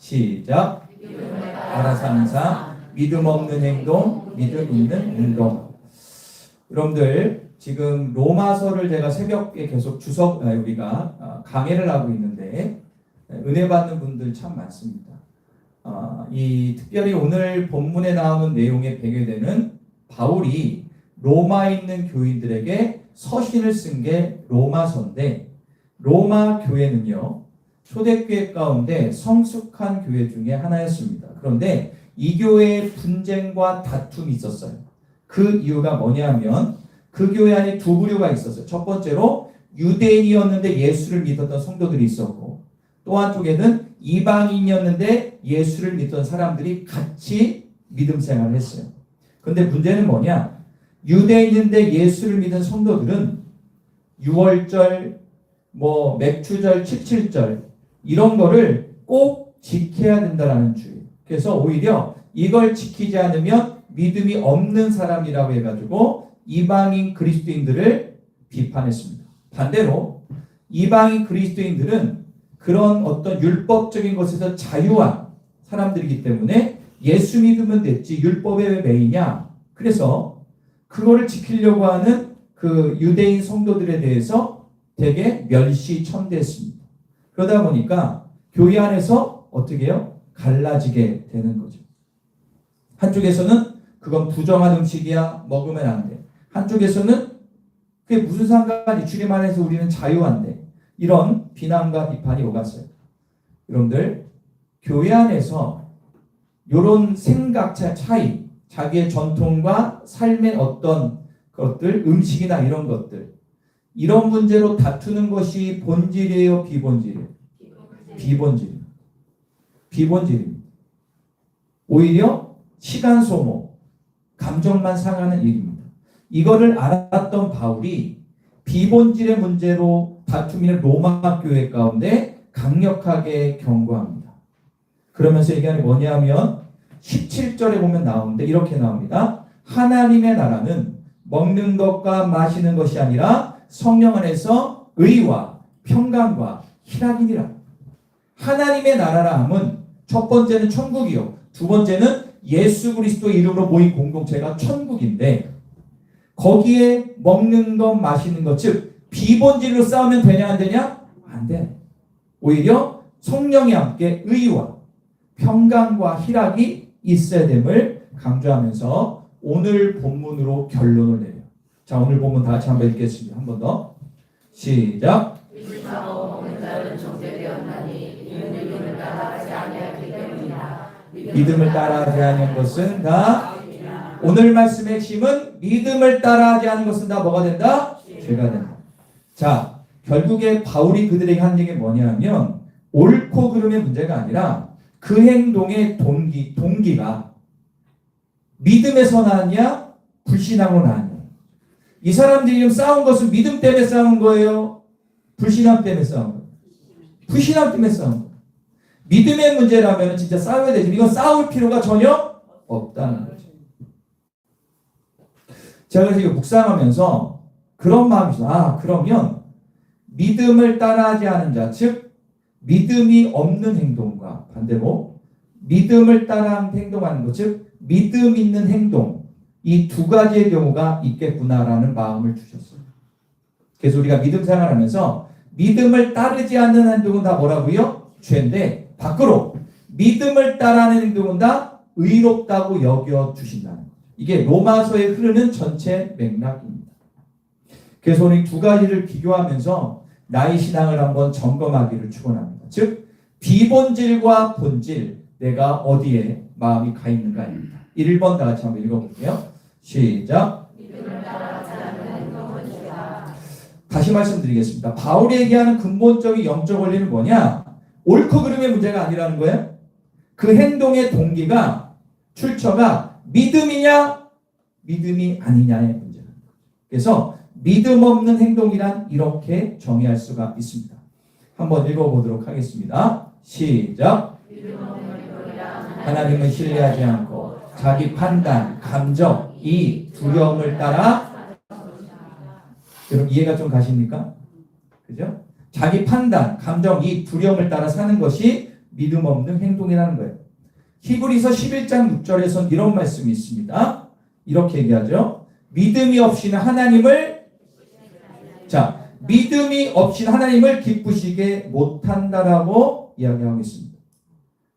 시작. 알아서 하는 삶, 믿음 없는 행동, 믿음 있는 행동. 여러분들 지금 로마서를 제가 새벽에 계속 우리가 강해를 하고 있는데 은혜 받는 분들 참 많습니다. 특별히 오늘 본문에 나오는 내용에 배경되는 바울이 로마에 있는 교인들에게 서신을 쓴 게 로마서인데, 로마 교회는요 초대교회 가운데 성숙한 교회 중에 하나였습니다. 그런데 이 교회에 분쟁과 다툼이 있었어요. 그 이유가 뭐냐면 그 교회 안에 두 부류가 있었어요. 첫 번째로 유대인이었는데 예수를 믿었던 성도들이 있었고, 또 한쪽에는 이방인이었는데 예수를 믿던 사람들이 같이 믿음 생활을 했어요. 근데 문제는 뭐냐? 유대인인데 예수를 믿은 성도들은 유월절, 맥주절, 칠칠절 이런 거를 꼭 지켜야 된다라는 주의예요. 그래서 오히려 이걸 지키지 않으면 믿음이 없는 사람이라고 해가지고 이방인 그리스도인들을 비판했습니다. 반대로 이방인 그리스도인들은 그런 어떤 율법적인 것에서 자유한 사람들이기 때문에 예수 믿으면 됐지 율법에 왜 매이냐? 그래서 그거를 지키려고 하는 그 유대인 성도들에 대해서 되게 멸시천대했습니다. 그러다 보니까 교회 안에서 어떻게 해요? 갈라지게 되는 거죠. 한쪽에서는 그건 부정한 음식이야, 먹으면 안 돼. 한쪽에서는 그게 무슨 상관이, 주님 안에서 우리는 자유한데, 이런 비난과 비판이 오갔어요. 여러분들 교회 안에서 이런 생각 차이, 자기의 전통과 삶의 어떤 것들, 음식이나 이런 것들, 이런 문제로 다투는 것이 본질이에요, 비본질이에요? 비본질입니다. 오히려 시간 소모, 감정만 상하는 일입니다. 이거를 알았던 바울이 비본질의 문제로 다툼이 있는 로마 교회 가운데 강력하게 경고합니다. 그러면서 얘기하는 게 뭐냐면 17절에 보면 나오는데 이렇게 나옵니다. 하나님의 나라는 먹는 것과 마시는 것이 아니라 성령 안에서 의와 평강과 희락이니라. 하나님의 나라라 함은 첫 번째는 천국이요, 두 번째는 예수 그리스도 이름으로 모인 공동체가 천국인데, 거기에 먹는 것 마시는 것, 즉 비본질로 싸우면 되냐 안 되냐? 안 돼. 오히려 성령이 함께 의와 평강과 희락이 있어야 됨을 강조하면서 오늘 본문으로 결론을 내려요. 자, 오늘 본문 다 같이 한번 읽겠습니다. 한 번 더. 시작. 믿음을 따라하지 않는 것은 다, 오늘 말씀의 핵심은 믿음을 따라하지 않는 것은 다 뭐가 된다? 죄가 된다. 자, 결국에 바울이 그들에게 한 얘기가 뭐냐면 옳고 그름의 문제가 아니라 그 행동의 동기가 믿음에서 나왔냐, 불신앙으로 나왔냐. 이 사람들이 지금 싸운 것은 믿음 때문에 싸운 거예요? 불신앙 때문에 싸운 거예요? 불신앙 때문에 싸운 거예요. 믿음의 문제라면 진짜 싸워야 되지. 이건 싸울 필요가 전혀 없다는 거죠. 제가 그래서 이거 묵상하면서 그런 마음이 있어요. 그러면 믿음을 따라하지 않은 자, 즉 믿음이 없는 행동과 반대로 믿음을 따라 행동하는 것, 즉 믿음 있는 행동, 이 두 가지의 경우가 있겠구나라는 마음을 주셨어요. 그래서 우리가 믿음 생활하면서 믿음을 따르지 않는 행동은 다 뭐라고요? 죄인데, 밖으로 믿음을 따라하는 행동은 다 의롭다고 여겨주신다는 거죠. 이게 로마서에 흐르는 전체 맥락입니다. 그래서 우리 두 가지를 비교하면서 나의 신앙을 한번 점검하기를 축원합니다. 즉 비본질과 본질, 내가 어디에 마음이 가 있는가입니다. 1번 다 같이 한번 읽어볼게요. 시작. 다시 말씀드리겠습니다. 바울이 얘기하는 근본적인 영적 원리는 뭐냐? 옳고 그름의 문제가 아니라는 거예요. 그 행동의 동기가, 출처가 믿음이냐 믿음이 아니냐의 문제입니다. 그래서 믿음 없는 행동이란 이렇게 정의할 수가 있습니다. 한번 읽어보도록 하겠습니다. 시작. 하나님을 신뢰하지 않고 자기 판단, 감정, 이 두려움을 따라, 여러분 이해가 좀 가십니까? 그죠? 자기 판단, 감정, 이 두려움을 따라 사는 것이 믿음 없는 행동이라는 거예요. 히브리서 11장 6절에선 이런 말씀이 있습니다. 이렇게 얘기하죠. 믿음이 없이는 하나님을 기쁘시게 못한다라고 이야기하고 있습니다.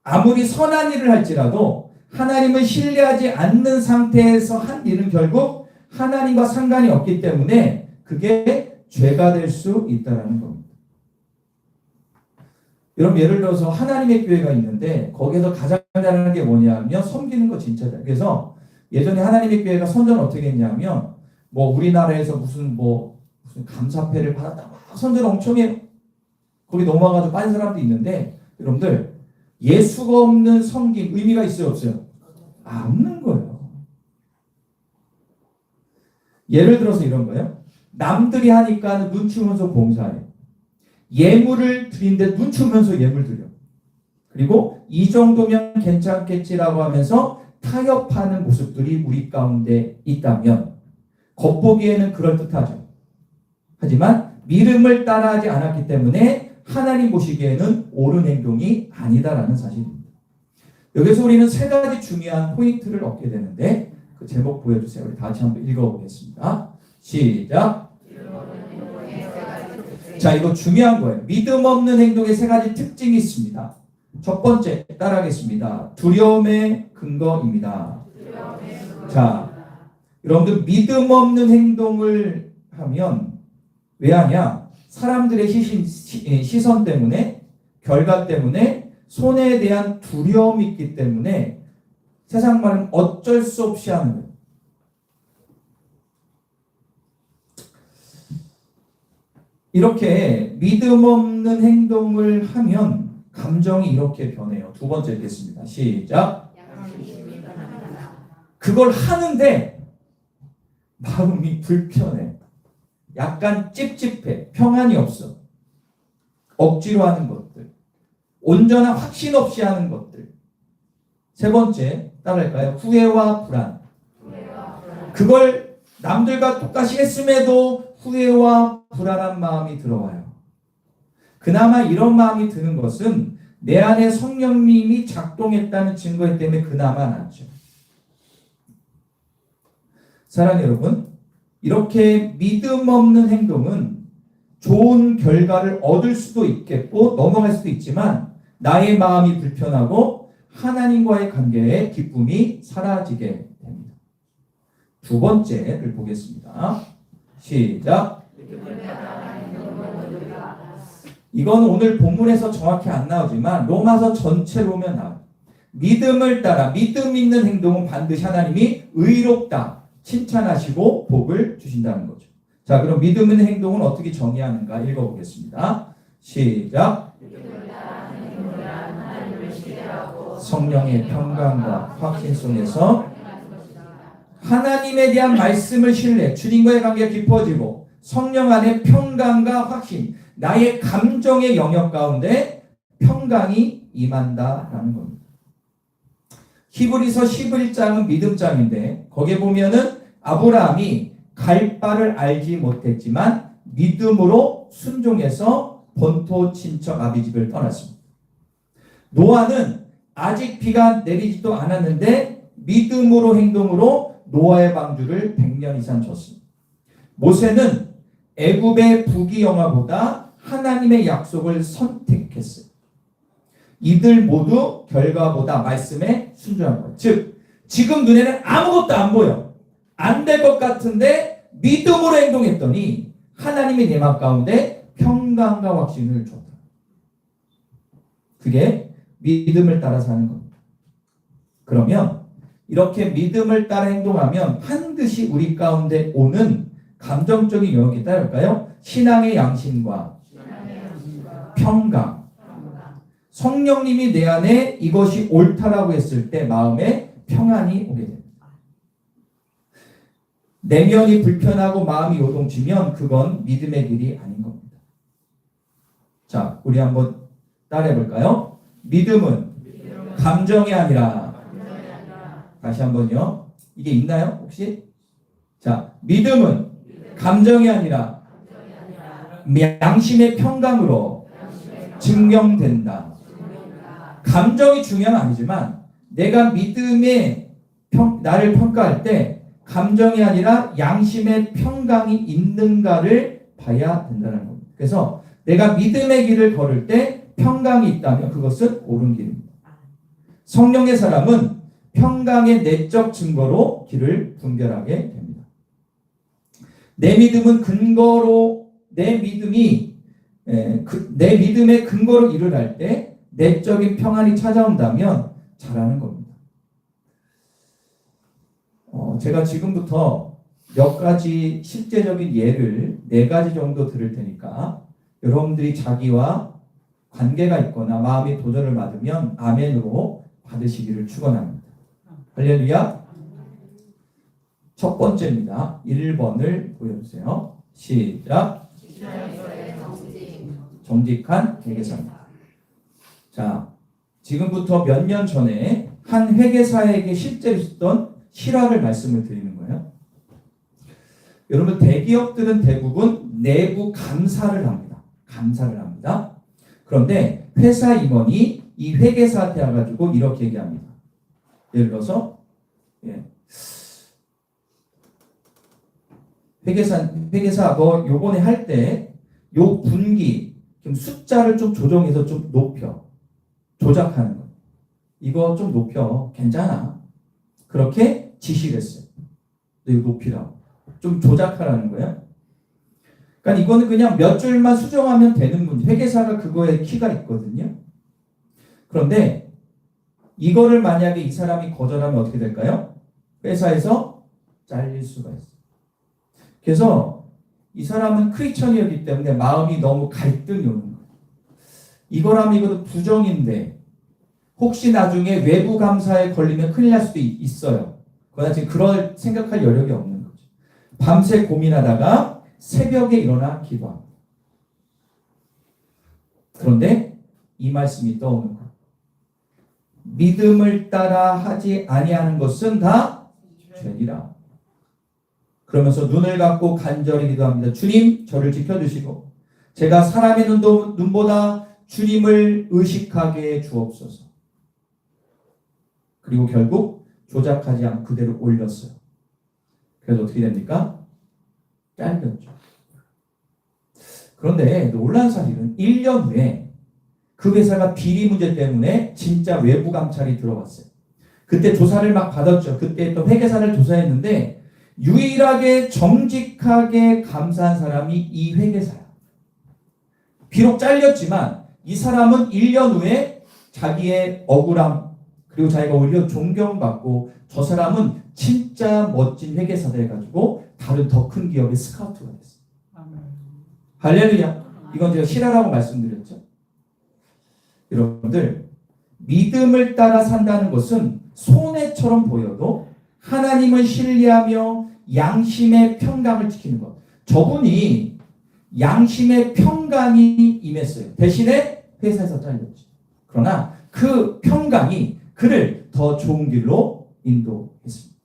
아무리 선한 일을 할지라도 하나님을 신뢰하지 않는 상태에서 한 일은 결국 하나님과 상관이 없기 때문에 그게 죄가 될 수 있다는 겁니다. 여러분 예를 들어서 하나님의 교회가 있는데 거기에서 가장 잘하는 게 뭐냐면 섬기는 거 진짜 잘. 그래서 예전에 하나님의 교회가 선전 어떻게 했냐면 뭐 우리나라에서 무슨 감사패를 받았다 막 선전 엄청 해요. 거기 넘어가가지고 빠진 사람도 있는데 여러분들 예수가 없는 섬김 의미가 있어요 없어요? 없는 거예요. 예를 들어서 이런 거예요. 남들이 하니까 눈치 보면서 봉사해요. 예물을 드린데 눈치 보면서 예물 드려. 그리고 이 정도면 괜찮겠지라고 하면서 타협하는 모습들이 우리 가운데 있다면 겉보기에는 그럴듯하죠. 하지만 믿음을 따라하지 않았기 때문에 하나님 보시기에는 옳은 행동이 아니다라는 사실입니다. 여기서 우리는 세 가지 중요한 포인트를 얻게 되는데 그 제목 보여주세요. 우리 다 같이 한번 읽어보겠습니다. 시작. 자, 이거 중요한 거예요. 믿음 없는 행동의 세 가지 특징이 있습니다. 첫 번째, 따라하겠습니다. 두려움의 근거입니다. 자, 여러분들 믿음 없는 행동을 하면 왜 하냐? 사람들의 시선 때문에, 결과 때문에, 손해에 대한 두려움이 있기 때문에 세상 말은 어쩔 수 없이 하는 거예요. 이렇게 믿음 없는 행동을 하면 감정이 이렇게 변해요. 두 번째 읽겠습니다. 시작. 그걸 하는데 마음이 불편해. 약간 찝찝해. 평안이 없어. 억지로 하는 것들. 온전한 확신 없이 하는 것들. 세 번째, 따라할까요? 후회와 불안. 그걸 남들과 똑같이 했음에도 후회와 불안한 마음이 들어와요. 그나마 이런 마음이 드는 것은 내 안에 성령님이 작동했다는 증거이기 때문에 그나마 낫죠. 사랑하는 여러분, 이렇게 믿음 없는 행동은 좋은 결과를 얻을 수도 있겠고 넘어갈 수도 있지만 나의 마음이 불편하고 하나님과의 관계에 기쁨이 사라지게 됩니다. 두 번째를 보겠습니다. 시작. 이건 오늘 본문에서 정확히 안 나오지만 로마서 전체로 보면 나와요. 믿음을 따라 믿음 있는 행동은 반드시 하나님이 의롭다 칭찬하시고 복을 주신다는 거죠. 자, 그럼 믿음 있는 행동은 어떻게 정의하는가 읽어보겠습니다. 시작. 성령의 평강과 확신 속에서 하나님에 대한 말씀을 신뢰, 주님과의 관계가 깊어지고 성령 안에 평강과 확신, 나의 감정의 영역 가운데 평강이 임한다라는 겁니다. 히브리서 11장은 믿음장인데 거기에 보면은 아브라함이 갈 바를 알지 못했지만 믿음으로 순종해서 본토 친척 아비집을 떠났습니다. 노아는 아직 비가 내리지도 않았는데 믿음으로 행동으로 노아의 방주를 100년 이상 줬습니다. 모세는 애굽의 부귀영화보다 하나님의 약속을 선택했어요. 이들 모두 결과보다 말씀에 순종한 거예요. 즉 지금 눈에는 아무것도 안 보여. 안 될 것 같은데 믿음으로 행동했더니 하나님의 내 마음 가운데 평강과 확신을 줬다. 그게 믿음을 따라 사는 겁니다. 그러면 이렇게 믿음을 따라 행동하면 반드시 우리 가운데 오는 감정적인 영역이 따를까요? 신앙의 양심과 평강. 성령님이 내 안에 이것이 옳다라고 했을 때 마음에 평안이 오게 됩니다. 내면이 불편하고 마음이 요동치면 그건 믿음의 길이 아닌 겁니다. 자, 우리 한번 따라해 볼까요? 믿음은 감정이 아니라. 다시 한번요. 이게 있나요? 혹시? 자, 믿음은 감정이 아니라 양심의 평강으로 증명된다. 감정이 중요한 건 아니지만 내가 믿음의 나를 평가할 때 감정이 아니라 양심의 평강이 있는가를 봐야 된다는 겁니다. 그래서 내가 믿음의 길을 걸을 때 평강이 있다면 그것은 옳은 길입니다. 성령의 사람은 평강의 내적 증거로 길을 분별하게 됩니다. 내 믿음은 근거로 내 믿음의 근거로 일을 할 때 내적인 평안이 찾아온다면 잘하는 겁니다. 제가 지금부터 몇 가지 실제적인 예를 4가지 정도 들을 테니까 여러분들이 자기와 관계가 있거나 마음의 도전을 받으면 아멘으로 받으시기를 축원합니다. 할렐루야. 첫 번째입니다. 1번을 보여주세요. 시작. 정직한 회계사입니다. 자, 지금부터 몇 년 전에 한 회계사에게 실제로 있었던 실화를 말씀을 드리는 거예요. 여러분, 대기업들은 대부분 내부 감사를 합니다. 그런데 회사 임원이 이 회계사한테 와가지고 이렇게 얘기합니다. 예를 들어서 회계사 너 요번에 할 때 요 분기 좀 숫자를 좀 조정해서 좀 높여. 조작하는 거. 이거 좀 높여. 괜찮아. 그렇게 지시를 했어요. 너 이거 높이라고. 좀 조작하라는 거예요. 그러니까 이거는 그냥 몇 줄만 수정하면 되는 문제. 회계사가 그거에 키가 있거든요. 그런데 이거를 만약에 이 사람이 거절하면 어떻게 될까요? 회사에서 잘릴 수가 있어요. 그래서 이 사람은 크리스천이었기 때문에 마음이 너무 갈등이 오는 거예요. 이거라면 이것도 부정인데 혹시 나중에 외부 감사에 걸리면 큰일 날 수도 있어요. 그러나 지금 그럴 생각할 여력이 없는 거죠. 밤새 고민하다가 새벽에 일어나 기도합니다. 그런데 이 말씀이 떠오는 거예요. 믿음을 따라 하지 아니하는 것은 다 죄니라. 그러면서 눈을 감고 간절히 기도합니다. 주님, 저를 지켜주시고 제가 사람의 눈보다 주님을 의식하게 주옵소서. 그리고 결국 조작하지 않고 그대로 올렸어요. 그래서 어떻게 됩니까? 잘렸죠. 그런데 놀라운 사실은 1년 후에 그 회사가 비리 문제 때문에 진짜 외부 감찰이 들어왔어요. 그때 조사를 막 받았죠. 그때 또 회계사를 조사했는데 유일하게 정직하게 감사한 사람이 이 회계사야. 비록 잘렸지만 이 사람은 1년 후에 자기의 억울함 그리고 자기가 오히려 존경받고 저 사람은 진짜 멋진 회계사다 해가지고 다른 더 큰 기업의 스카우트가 됐어요. 할렐루야. 이건 제가 실화라고 말씀드렸죠. 여러분들, 믿음을 따라 산다는 것은 손해처럼 보여도 하나님을 신뢰하며 양심의 평강을 지키는 것. 저분이 양심의 평강이 임했어요. 대신에 회사에서 잘렸죠. 그러나 그 평강이 그를 더 좋은 길로 인도했습니다.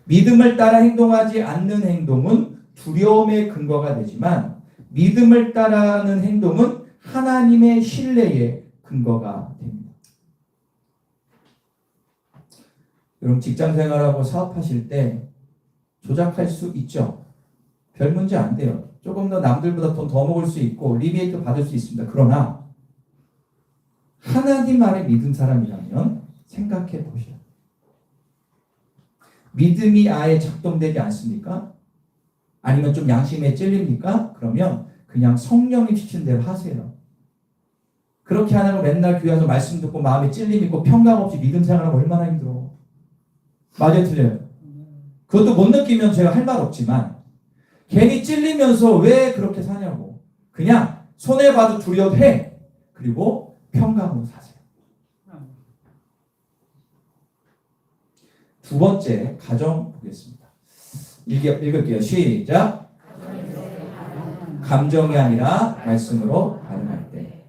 믿음을 따라 행동하지 않는 행동은 두려움의 근거가 되지만 믿음을 따라하는 행동은 하나님의 신뢰의 근거가 됩니다. 여러분 직장 생활하고 사업하실 때 조작할 수 있죠. 별 문제 안 돼요. 조금 더 남들보다 돈 더 먹을 수 있고 리베이트 받을 수 있습니다. 그러나 하나님 안에 믿은 사람이라면 생각해 보셔요. 믿음이 아예 작동되지 않습니까? 아니면 좀 양심에 찔립니까? 그러면 그냥 성령이 시킨 대로 하세요. 그렇게 안 하고 맨날 교회 와서 말씀 듣고 마음에 찔림 있고 평강 없이 믿음 생활하면 얼마나 힘들어. 맞아요, 틀려요? 그것도 못 느끼면 제가 할 말 없지만 괜히 찔리면서 왜 그렇게 사냐고. 그냥 손해봐도 두려워 해. 그리고 평강으로 사세요. 두 번째 가정 보겠습니다. 읽을게요. 시작. 감정이 아니라 말씀으로 반응할 때.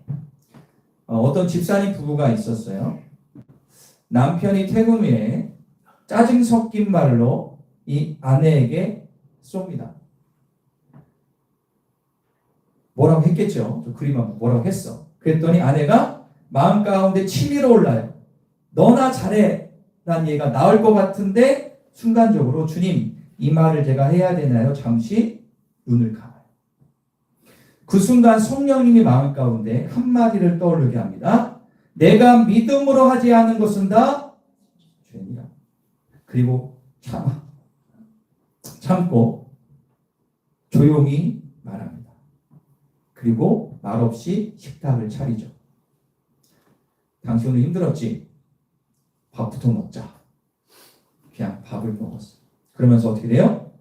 어떤 집사님 부부가 있었어요. 남편이 퇴근 후에 짜증 섞인 말로 이 아내에게 쏩니다. 뭐라고 했겠죠. 저 그림 한번 뭐라고 했어. 그랬더니 아내가 마음 가운데 치밀어 올라요. 너나 잘해 라는 얘기가 나올 것 같은데 순간적으로 주님 이 말을 제가 해야 되나요? 잠시 눈을 감아요. 그 순간 성령님이 마음 가운데 한마디를 떠오르게 합니다. 내가 믿음으로 하지 않은 것은 다 죄니라. 그리고 참고 조용히 말합니다. 그리고 말없이 식탁을 차리죠. 당신 오늘 힘들었지? 밥부터 먹자. 그냥 밥을 먹었어. 그러면서 어떻게 돼요?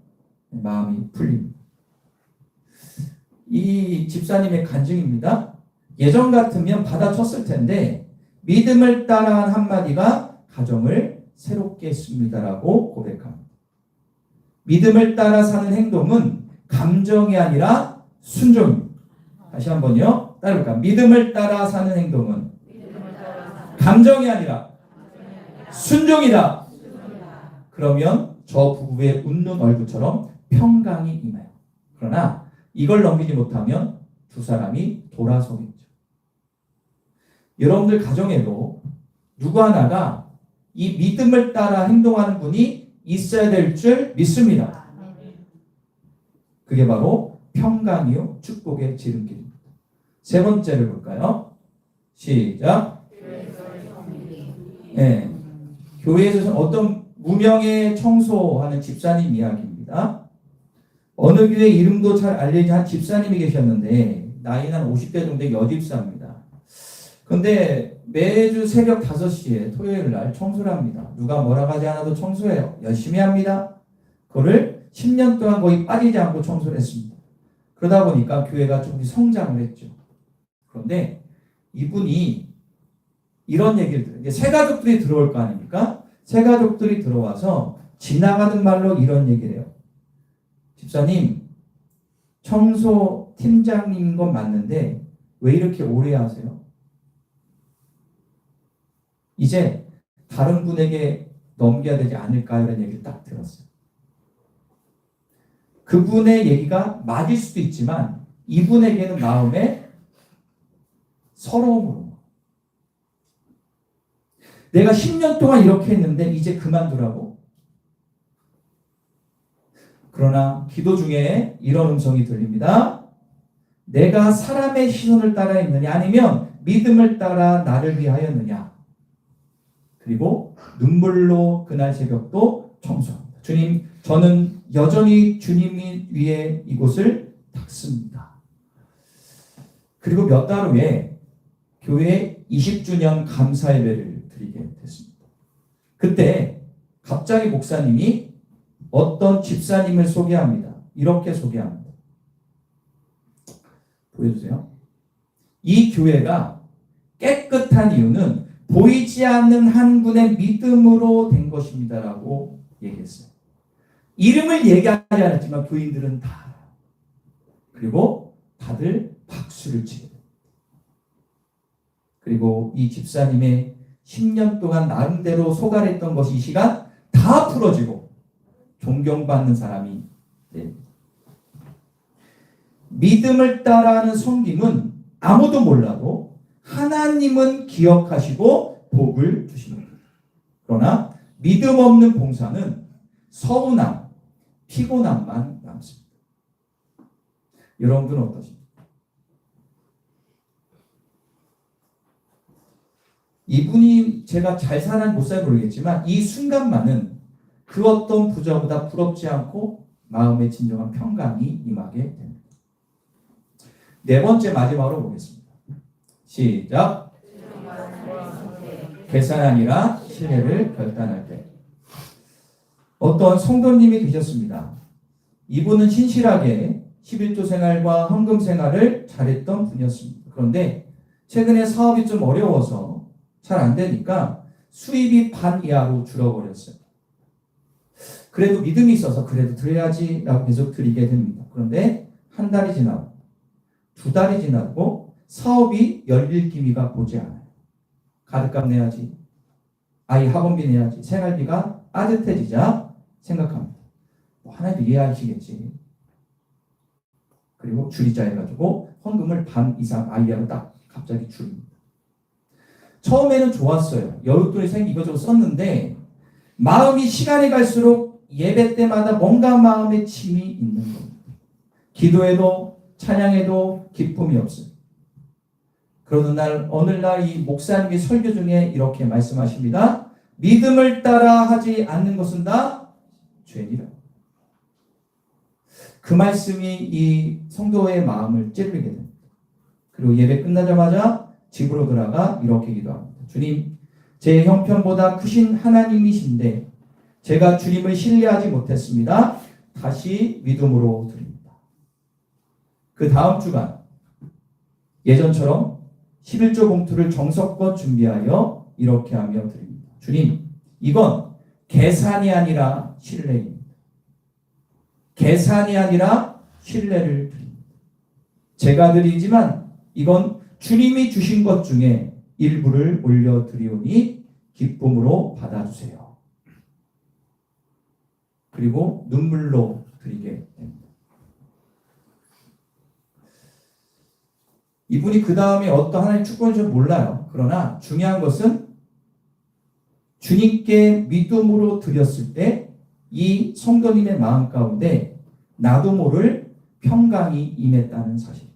마음이 풀립니다. 이 집사님의 간증입니다. 예전 같으면 받아쳤을 텐데 믿음을 따라한 한마디가 가정을 새롭게 했습니다라고 고백합니다. 믿음을 따라 사는 행동은 감정이 아니라 순종입니다. 다시 한번요. 따라볼까? 믿음을 따라 사는 행동은 감정이 아니라 순종이다. 그러면 저 부부의 웃는 얼굴처럼 평강이 임해요. 그러나 이걸 넘기지 못하면 두 사람이 돌아서겠죠. 여러분들 가정에도 누구 하나가 이 믿음을 따라 행동하는 분이 있어야 될 줄 믿습니다. 그게 바로 평강이요 축복의 지름길입니다. 세 번째를 볼까요? 시작. 네. 교회에서 어떤 무명의 청소하는 집사님 이야기입니다. 어느 교회 이름도 잘 알려진 한 집사님이 계셨는데 나이는 한 50대 정도의 여집사입니다. 그런데 매주 새벽 5시에 토요일 날 청소를 합니다. 누가 뭐라고 하지 않아도 청소해요. 열심히 합니다. 그거를 10년 동안 거의 빠지지 않고 청소를 했습니다. 그러다 보니까 교회가 조금 성장을 했죠. 그런데 이분이 이런 얘기를 들어요. 이제 새 가족들이 들어올 거 아닙니까? 새 가족들이 들어와서 지나가는 말로 이런 얘기를 해요. 집사님, 청소 팀장님인 건 맞는데 왜 이렇게 오래 하세요? 이제 다른 분에게 넘겨야 되지 않을까 이런 얘기를 딱 들었어요. 그분의 얘기가 맞을 수도 있지만 이분에게는 마음에 서러움으로 내가 10년 동안 이렇게 했는데 이제 그만두라고? 그러나 기도 중에 이런 음성이 들립니다. 내가 사람의 시선을 따라 했느냐 아니면 믿음을 따라 나를 위하였느냐. 그리고 눈물로 그날 새벽도 청소합니다. 주님, 저는 여전히 주님이 위해 이곳을 닦습니다. 그리고 몇 달 후에 교회 20주년 감사 예배를 드리게 됐습니다. 그때 갑자기 목사님이 어떤 집사님을 소개합니다. 이렇게 소개합니다. 보여주세요. 이 교회가 깨끗한 이유는 보이지 않는 한 분의 믿음으로 된 것입니다라고 얘기했어요. 이름을 얘기하지 않았지만 교인들은 다 알아요. 그리고 다들 박수를 치게 돼요. 그리고 이 집사님의 10년 동안 나름대로 소갈했던 것이 이 시간 다 풀어지고 존경받는 사람이 됩니다. 믿음을 따라하는 섬김은 아무도 몰라도 하나님은 기억하시고 복을 주십니다. 그러나 믿음 없는 봉사는 서운함, 피곤함만 남습니다. 여러분들은 어떠십니까? 이분이 제가 잘 사는 못 살지 모르겠지만 이 순간만은 그 어떤 부자보다 부럽지 않고 마음의 진정한 평강이 임하게 됩니다. 네 번째 마지막으로 보겠습니다. 시작. 계산 아니라 신뢰를 결단할 때. 어떤 성도님이 계셨습니다. 이분은 신실하게 11조 생활과 헌금 생활을 잘했던 분이었습니다. 그런데 최근에 사업이 좀 어려워서 잘 안 되니까 수입이 반 이하로 줄어버렸어요. 그래도 믿음이 있어서 그래도 드려야지 라고 계속 드리게 됩니다. 그런데 한 달이 지나고 두 달이 지나고 사업이 열릴 기미가 보지 않아요. 가득값 내야지, 아이 학원비 내야지, 생활비가 빠듯해지자 생각합니다. 뭐 하나도 이해하시겠지. 그리고 줄이자 해가지고 헌금을 반 이상 아이하고 딱 갑자기 줄입니다. 처음에는 좋았어요. 여윳돈이 생기 이것저것 썼는데 마음이 시간이 갈수록 예배 때마다 뭔가 마음에 침이 있는 겁니다. 기도해도 찬양해도 기쁨이 없어요. 그러는 날 어느 날 이 목사님이 설교 중에 이렇게 말씀하십니다. 믿음을 따라 하지 않는 것은 다 죄니라. 그 말씀이 이 성도의 마음을 찌르게 됩니다. 그리고 예배 끝나자마자 집으로 들어가 이렇게 기도합니다. 주님, 제 형편보다 크신 하나님이신데 제가 주님을 신뢰하지 못했습니다. 다시 믿음으로 드립니다. 그 다음 주간 예전처럼 11조 봉투를 정성껏 준비하여 이렇게 하며 드립니다. 주님, 이건 계산이 아니라 신뢰입니다. 계산이 아니라 신뢰를 드립니다. 제가 드리지만 이건 주님이 주신 것 중에 일부를 올려드리오니 기쁨으로 받아주세요. 그리고 눈물로 드리게 됩니다. 이분이 그 다음에 어떤 하나님 축복인지 몰라요. 그러나 중요한 것은 주님께 믿음으로 드렸을 때 이 성도님의 마음 가운데 나도 모를 평강이 임했다는 사실.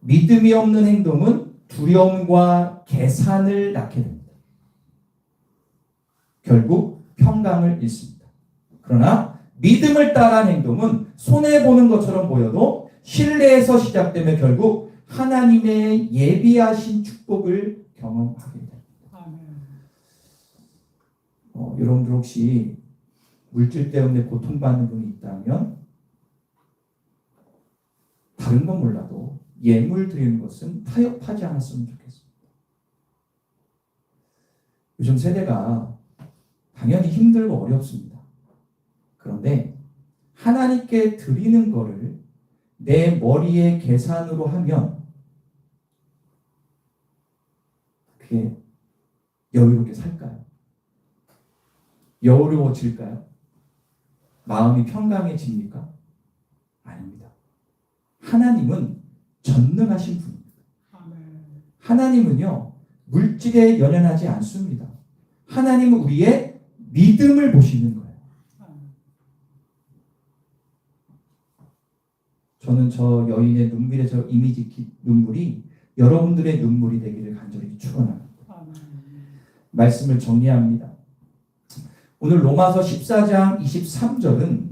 믿음이 없는 행동은 두려움과 계산을 낳게 됩니다. 결국 평강을 잃습니다. 그러나 믿음을 따라한 행동은 손해보는 것처럼 보여도 신뢰에서 시작되며 결국 하나님의 예비하신 축복을 경험하게 됩니다. 여러분들 혹시 물질 때문에 고통받는 분이 있다면 다른 건 몰라도 예물 드리는 것은 타협하지 않았으면 좋겠습니다. 요즘 세대가 당연히 힘들고 어렵습니다. 그런데 하나님께 드리는 거를 내 머리의 계산으로 하면 그게 여유롭게 살까요? 여유로워질까요? 마음이 평강해집니까? 아닙니다. 하나님은 전능하신 분입니다. 하나님은요, 물질에 연연하지 않습니다. 하나님은 우리의 믿음을 보시는 거예요. 저는 저 여인의 눈물의 저 이미지 눈물이 여러분들의 눈물이 되기를 간절히 축원합니다. 말씀을 정리합니다. 오늘 로마서 14장 23절은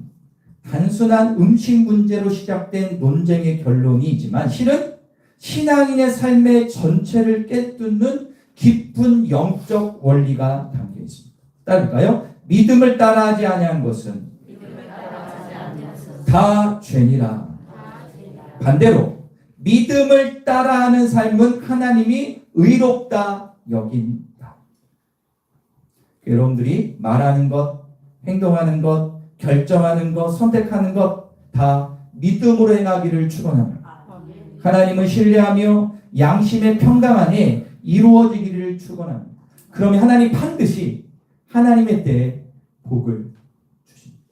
단순한 음식 문제로 시작된 논쟁의 결론이지만 실은 신앙인의 삶의 전체를 깨뚫는 깊은 영적 원리가 담겨 있습니다. 따를까요? 믿음을 따라하지 아니한 것은 다 죄니라. 반대로 믿음을 따라하는 삶은 하나님이 의롭다 여긴다. 여러분들이 말하는 것, 행동하는 것, 결정하는 것, 선택하는 것 다 믿음으로 행하기를 축원합니다. 하나님을 신뢰하며 양심의 평강 안에 이루어지기를 축원합니다. 그러면 하나님 반드시 하나님의 때에 복을 주십니다.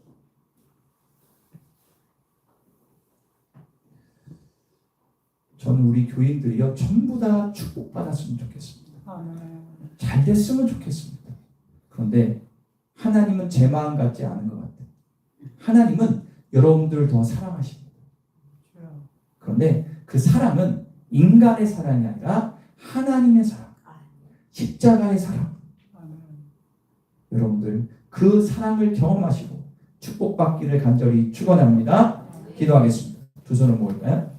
저는 우리 교인들이요 전부 다 축복받았으면 좋겠습니다. 잘 됐으면 좋겠습니다. 그런데 하나님은 제 마음 같지 않은 것 같아요. 하나님은 여러분들을 더 사랑하십니다. 그런데 그 사랑은 인간의 사랑이 아니라 하나님의 사랑, 십자가의 사랑. 여러분들 그 사랑을 경험하시고 축복받기를 간절히 축원합니다. 기도하겠습니다. 두 손을 모을까요?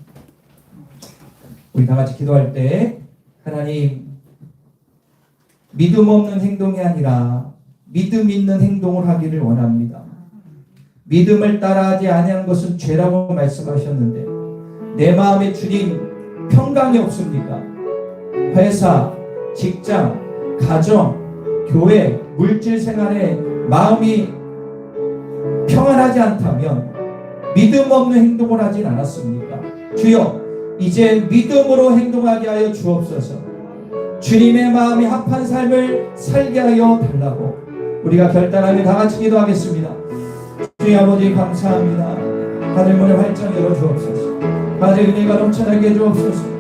우리 다 같이 기도할 때 하나님, 믿음 없는 행동이 아니라 믿음 있는 행동을 하기를 원합니다. 믿음을 따라하지 아니한 것은 죄라고 말씀하셨는데 내 마음에 주님 평강이 없습니까? 회사, 직장, 가정, 교회, 물질 생활에 마음이 평안하지 않다면 믿음 없는 행동을 하진 않았습니까? 주여, 이제 믿음으로 행동하게 하여 주옵소서. 주님의 마음이 합한 삶을 살게 하여 달라고 우리가 결단하며 다 같이 기도하겠습니다. 주님 아버지 감사합니다. 하늘 문을 활짝 열어 주옵소서. 하늘 은혜가 넘쳐나게 해 주옵소서.